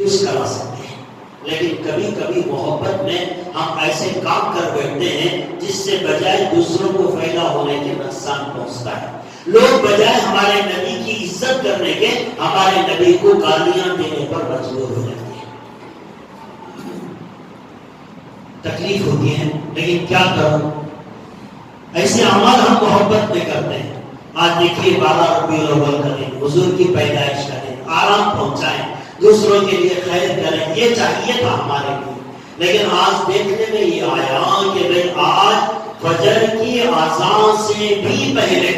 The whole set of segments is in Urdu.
یوز کرا سکتے ہیں، لیکن کبھی کبھی محبت میں ہم ایسے کام کر بیٹھتے ہیں جس سے بجائے دوسروں کو فائدہ ہونے کے نقصان پہنچتا ہے۔ لوگ بجائے ہمارے نبی کی عزت کرنے کے ہمارے نبی کو گالیاں دینے پر مجبور ہو جاتے ہیں، تکلیف ہوتی ہے، لیکن کیا کروں؟ ایسے عمل ہم محبت میں کرتے ہیں۔ آج دیکھیے 12 ربیع الاول کا دن، حضور کی پیدائش کا دن، آرام پہنچائیں، دوسروں کے لیے خیر کریں، یہ چاہیے تھا ہمارے لیے، لیکن آج دیکھنے میں یہ آیا کہ بھئی آج فجر کی اذان سے بھی پہلے،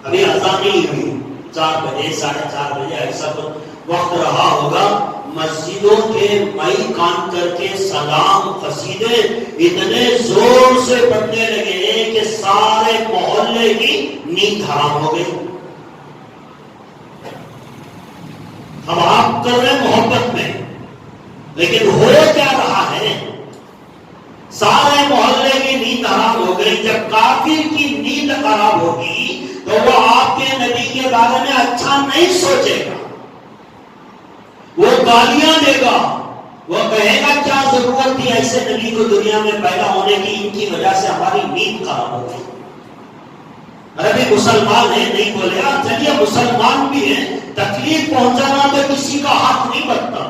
ابھی اذان نہیں ہوئی، 4 بجے 4:30 بجے ایسا تو وقت رہا ہوگا، مسجدوں کے مائی کان کر کے سلام قصیدے اتنے زور سے پڑھنے لگے کہ سارے محلے کی نیند حرام ہو گئی۔ اب آپ کر رہے محبت میں، لیکن ہو کیا رہا ہے؟ سارے محلے کی نیند حرام ہو گئی۔ جب کافر کی نیند خراب ہوگی تو وہ آپ کے نبی کے بارے میں اچھا نہیں سوچے گا، وہ گالیاں دے گا، وہ کہے گا کیا ضرورت تھی ایسے نبی کو دنیا میں پیدا ہونے کی، ان کی وجہ سے ہماری نیند خراب ہو گئی۔ ارے مسلمان ہیں، نہیں بولے گا، چلیے مسلمان بھی ہیں، تکلیف پہنچانا تو کسی کا حق نہیں بنتا۔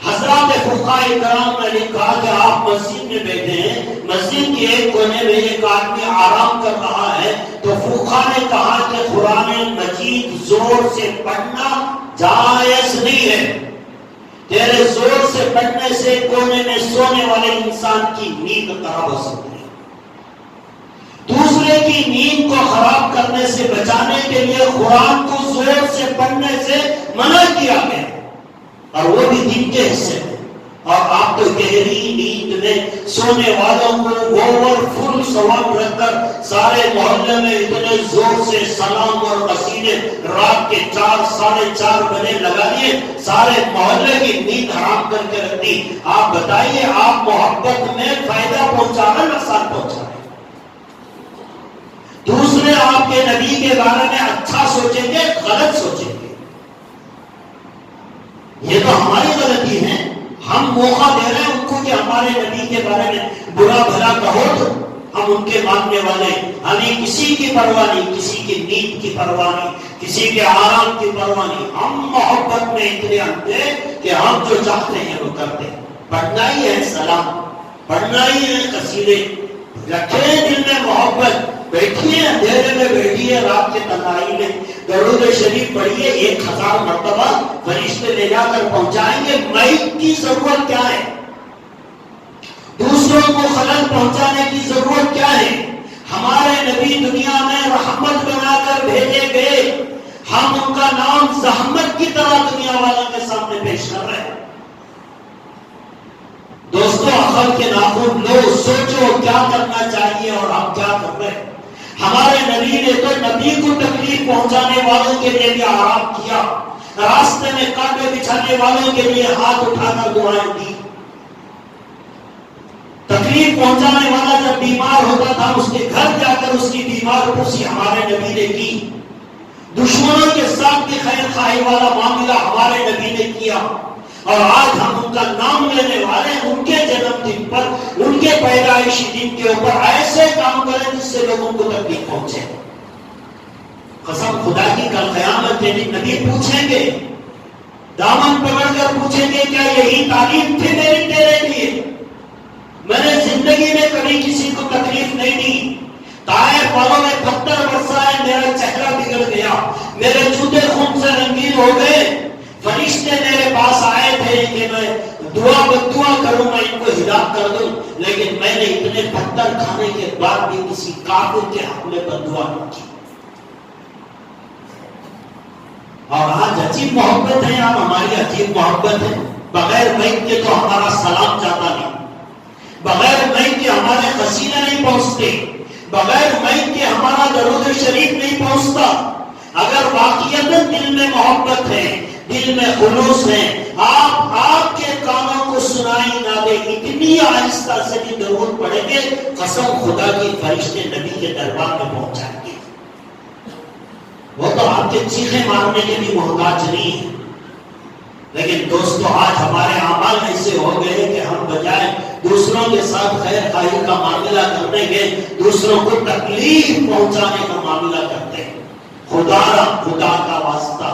حضرات فقہاء کرام نے لکھا کہ آپ مسجد میں بیٹھے ہیں، مسجد کے ایک کونے میں ایک آدمی آرام کر رہا ہے، تو فقہاء نے کہا کہ قرآن مجید زور سے پڑھنا جائز نہیں ہے، تیرے زور سے پڑھنے سے کونے میں سونے والے انسان کی نیند خراب ہو سکتی ہے۔ دوسرے کی نیند کو خراب کرنے سے بچانے کے لیے قرآن کو زور سے پڑھنے سے منع کیا گیا، اور وہ بھی دن کے حصے میں۔ اور آپ تو گہری نیند میں سونے والوں کو اوور فل ثواب رکھ کر سارے محلے میں اتنے زور سے سلام اور قصیدے رات کے 4 ساڑھے 4 بجے لگا دیے، سارے محلے کی نیند حرام کر کے رکھ دی۔ آپ بتائیے، آپ محبت میں فائدہ پہنچا رہے نقصان پہنچا رہے؟ دوسرے آپ کے نبی کے بارے میں اچھا سوچیں گے، غلط سوچیں گے؟ یہ تو ہماری غلطی ہے، ہم موقع دے رہے ہیں ان کو کہ ہمارے نبی کے بارے میں برا بھلا کہو تو ہم ان کے ماننے والے، ہمیں کسی کی پرواہ نہیں، کسی کی نیند کی پرواہ نہیں، کسی کے آرام کی پرواہ نہیں۔ ہم محبت میں اتنے اندھے کہ ہم جو چاہتے ہیں وہ کرتے ہیں۔ پڑھنا ہی ہے سلام، پڑھنا ہی ہے قصیدے، رکھیں دل میں محبت، بیٹھیے اندھیرے میں، بیٹھیے رات کے تنہائی میں، درود شریف پڑھیے 1000 مرتبہ، فرشتے لے جا کر پہنچائیں گے۔ میت کی ضرورت کیا ہے؟ دوسروں کو خلل پہنچانے کی ضرورت کیا ہے؟ ہمارے نبی دنیا میں رحمت بنا کر بھیجے گئے، ہم ان کا نام زحمت کی طرح دنیا والوں کے سامنے پیش کر رہے ہیں۔ دوستو، عقل کے ناخن لو، سوچو کیا کرنا چاہیے اور ہم کیا کر رہے ہیں۔ ہمارے نبی نے تو نبی کو تکلیف پہنچانے والوں کے لیے بھی آرام کیا، راستے میں کانٹے بچھانے والوں کے لیے ہاتھ اٹھا کر دعائیں دی۔ تکلیف پہنچانے والا جب بیمار ہوتا تھا اس کے گھر جا کر اس کی بیمار پرسی ہمارے نبی نے کی۔ دشمنوں کے ساتھ بھی خیر خواہی والا معاملہ ہمارے نبی نے کیا، اور آج ہم ان کا نام لینے والے ان کے جنم دن پر، ان کے پیدائشی دن کے اوپر ایسے کام کریں جس سے لوگوں کو تکلیف پہنچے۔ قسم خدا کی، کل قیامت کے دن نبی پوچھیں گے، دامن پکڑ کر پوچھیں گے، کیا یہی تعلیم تھی میری تیرے لیے؟ میں نے زندگی میں کبھی کسی کو تکلیف نہیں دی، طائف والوں نے پتھر برسائے، میرا چہرہ بگڑ گیا، میرے جوتے خون سے رنگین ہو گئے، فرشتے میرے پاس آئے تھے کہ میں بدعا کروں، میں ان کو ہدایت کر دوں، لیکن میں نے اتنے پتھر کھانے کے بعد بھی کسی کافر کے حق میں بدعا نہیں کی۔ اور آج عجیب محبت ہے یار، ہماری عجیب محبت ہے، بغیر مائک کے تو ہمارا سلام جاتا نہیں، بغیر مائک کے ہمارے قصیدے نہیں پہنچتے، بغیر مائک کے ہمارا درود شریف نہیں پہنچتا۔ اگر واقعیت دل میں محبت ہے، دل میں خلوص ہے، آپ کے کانوں کو سنائی نہ دے، اتنی آہستہ سے بھی درود پڑھیں گے، قسم خدا کی فرشتے نبی کے دربار میں پہنچ جائیں گے۔ وہ تو آپ کے چیخے مارنے کے بھی محتاج نہیں ہے۔ لیکن دوستو آج ہمارے اعمال ایسے ہو گئے کہ ہم بجائے دوسروں کے ساتھ خیر خواہی کا معاملہ کرنے کے دوسروں کو تکلیف پہنچانے کا معاملہ کرتے ہیں. خدا کا واسطہ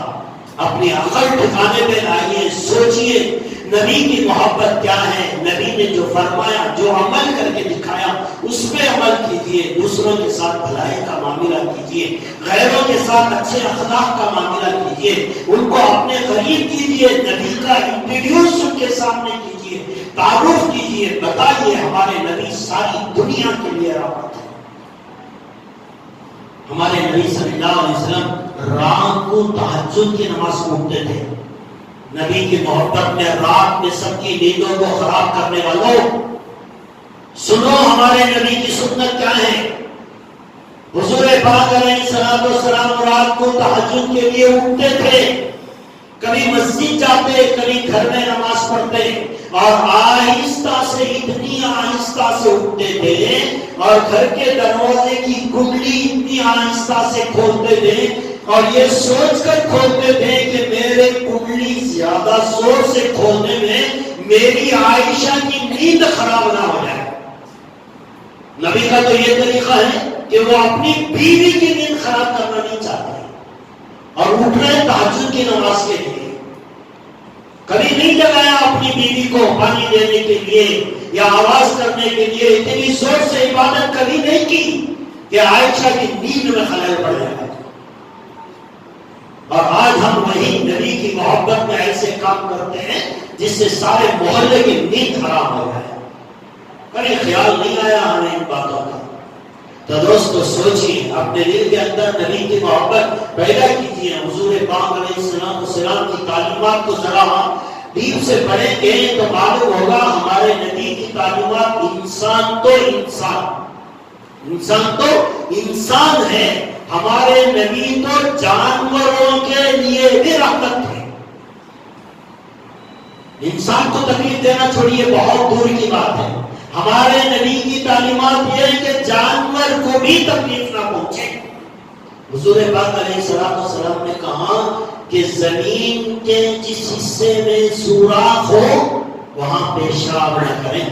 اپنی عقل ٹھکانے پہ لائیے, سوچئے نبی کی محبت کیا ہے. نبی نے جو فرمایا, جو عمل کر کے دکھایا اس پہ عمل کیجئے. دوسروں کے ساتھ بھلائی کا معاملہ کیجئے, غیروں کے ساتھ اچھے اخلاق کا معاملہ کیجئے, ان کو اپنے قریب کیجئے, نبی کا انٹروڈیوس ان کے سامنے کیجئے, تعارف کیجئے, بتائیے ہمارے نبی ساری دنیا کے لیے رحمت ہے. ہمارے نبی صلی اللہ علیہ وسلم رات کو تہجد کی نماز پڑھتے تھے. نبی کی محبت میں رات میں سب کی نیندوں کو خراب کرنے والوں, سنو ہمارے نبی کی سنت کیا ہے. حضور پاک علیہ السلام رات کو تہجد کے لیے اٹھتے تھے. کبھی مسجد جاتے, کبھی گھر میں نماز پڑھتے, اور آہستہ سے, اتنی آہستہ سے اٹھتے تھے, اور گھر کے دروازے کی کنڈلی اتنی آہستہ سے کھولتے تھے, اور یہ سوچ کر کھولتے تھے کہ میرے کنڈلی زیادہ زور سے کھولنے میں میری عائشہ کی نیند خراب نہ ہو جائے. نبی کا تو یہ طریقہ ہے کہ وہ اپنی بیوی کی نیند خراب کرنا نہیں چاہتے, اور اٹھ رہے تہجد کی نماز کے لیے. کبھی نہیں جگایا اپنی بیوی کو پانی دینے کے لیے یا آواز کرنے کے لیے, اتنی زور سے عبادت کبھی نہیں کی کہ عائشہ کی نیند میں خلل پڑ جائے. اور آج ہم وہی نبی کی محبت میں ایسے کام کرتے ہیں جس سے سارے محلے کی نیند خراب ہو جائے. کبھی خیال نہیں آیا ہمیں ان باتوں کا. تو دوستو سوچیے, اپنے دل کے اندر نبی کی محبت پیدا کیجیے. حضور پاک علیہ السلام کی تعلیمات کو ذرا دل سے پڑھیں گے تو معلوم ہوگا ہمارے نبی کی تعلیمات انسان تو انسان ہے. ہمارے نبی تو جانوروں کے لیے بھی رحمت ہے. انسان کو تکلیف دینا چھوڑیے, بہت دور کی بات ہے. ہمارے نبی کی تعلیمات یہ ہے کہ جانور کو بھی تکلیف نہ پہنچے. حضور پاک علیہ السلام نے کہا کہ زمین کے جس حصے میں سوراخ ہو وہاں پیشاب نہ کریں.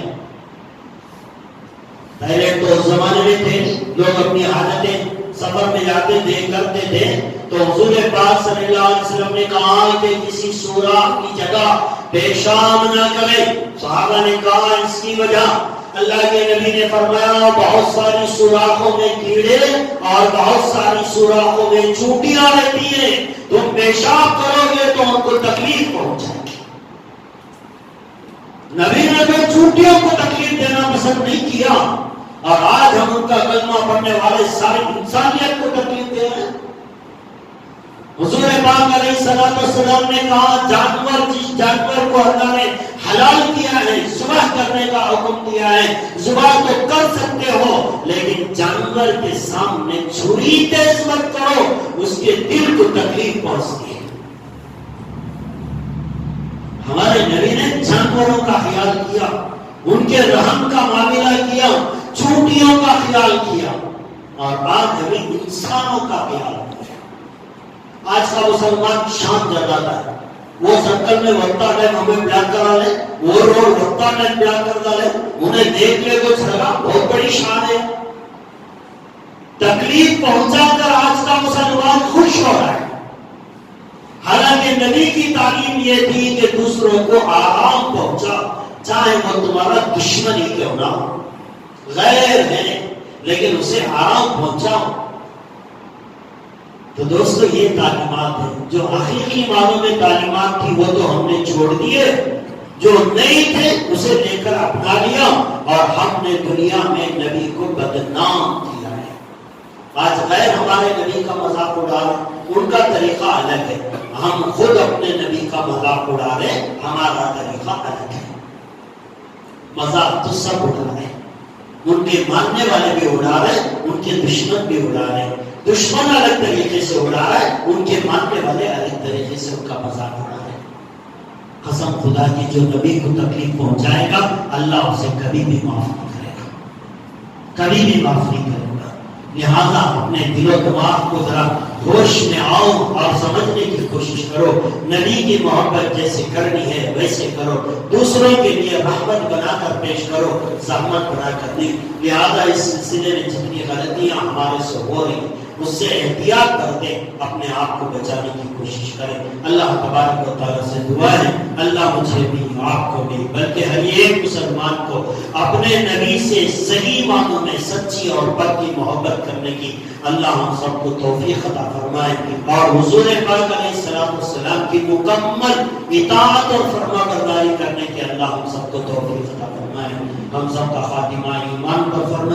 پہلے تو زمانے میں تھے, لوگ اپنی حالتیں سفر میں جاتے تھے, کرتے تھے, تو حضور پاک صلی اللہ علیہ وسلم نے کہا کہ کسی سوراخ کی جگہ پیشاب نہ کرے. صحابہ نے کہا اس کی وجہ, اللہ کے نبی نے فرمایا بہت ساری سوراخوں میں کیڑے اور بہت ساری سوراخوں میں چونٹیاں رہتی ہیں, تم پیشاب کرو گے تو ان کو تکلیف پہنچائے گی. نبی نے تو چونٹیوں کو تکلیف دینا پسند نہیں کیا, اور آج ہم ان کا کلمہ پڑھنے والے ساری انسانیت کو تکلیف دے رہے ہیں. حضور پاک علیہ السلام نے کہا جس جانور کو اللہ نے حلال کیا ہے, ذبح کرنے کا حکم دیا ہے, ذبح تو کر سکتے ہو, لیکن جانور کے سامنے چھری تیز مت کرو, اس کے دل کو تکلیف پہنچتی ہے. ہمارے نبی نے جانوروں کا خیال کیا, ان کے رحم کا معاملہ کیا, چونٹیوں کا خیال کیا, اور آج ہمیں انسانوں کا خیال کیا. آج کا مسلمان شان جگاتا ہے, وہ سرکل میں وقتا ٹائم ہمیں پیار کرا لے, وہ روڈ وقتا ٹائم پیار کرتا لے, انہیں دیکھ لے کچھ لگا بہت بڑی شان ہے. تکلیف پہنچا کر آج کا مسلمان خوش ہو رہا ہے. حالانکہ نبی کی تعلیم یہ تھی کہ دوسروں کو آرام پہنچا, چاہے وہ تمہارا دشمن ہی کیوں نہ ہو, غیر ہے, لیکن اسے آرام پہنچاؤ. تو دوستو یہ تعلیمات ہیں. جو حقیقی معنوں میں تعلیمات تھی وہ تو ہم نے چھوڑ دیے, جو نہیں تھے اسے لے کر اپنا لیا, اور ہم نے دنیا میں نبی کو بدنام کیا ہے. آج غیر ہمارے نبی کا مذاق اڑا رہے, ان کا طریقہ الگ ہے. ہم خود اپنے نبی کا مذاق اڑا رہے, ہمارا طریقہ الگ ہے. مذاق تو سب اڑا رہے, ان کے ماننے والے بھی اڑا رہے, ان کے دشمن بھی اڑا رہے. دشمن الگ طریقے سے اڑا رہا ہے, ان کے ماننے والے الگ طریقے سے ان کا مذاق اڑا رہے. قسم خدا کی جو نبی کو تکلیف پہنچائے گا اللہ اسے کبھی بھی معاف نہیں کرے گا, کبھی بھی معاف نہیں کرے گا. لہذا اپنے دل و دماغ کو ذرا ہوش میں آؤ اور سمجھنے کی کوشش کرو. نبی کی محبت جیسے کرنی ہے ویسے کرو. دوسروں کے لیے رحمت بنا کر پیش کرو, زحمت بنا کر نہیں. لہذا اس سلسلے میں جتنی غلطیاں ہمارے سے ہو رہی ہیں اس سے احتیاط کرتے اپنے آپ کو بچانے کی کوشش کریں. اللہ تبارک و تعالیٰ سے دعا ہے اللہ مجھے بھی آپ کو بھی بلکہ ہر ایک مسلمان کو اپنے نبی سے صحیح معنوں میں سچی اور پکی محبت کرنے کی اللہ ہم سب کو توفیق عطا فرمائے اور حضور پاک علیہ السلام کی مکمل اطاعت اور فرما برداری کرنے کے اللہ ہم سب کو توفیق عطا فرمائے. ہم سب کا خاتمہ ایمان پر فرمائے.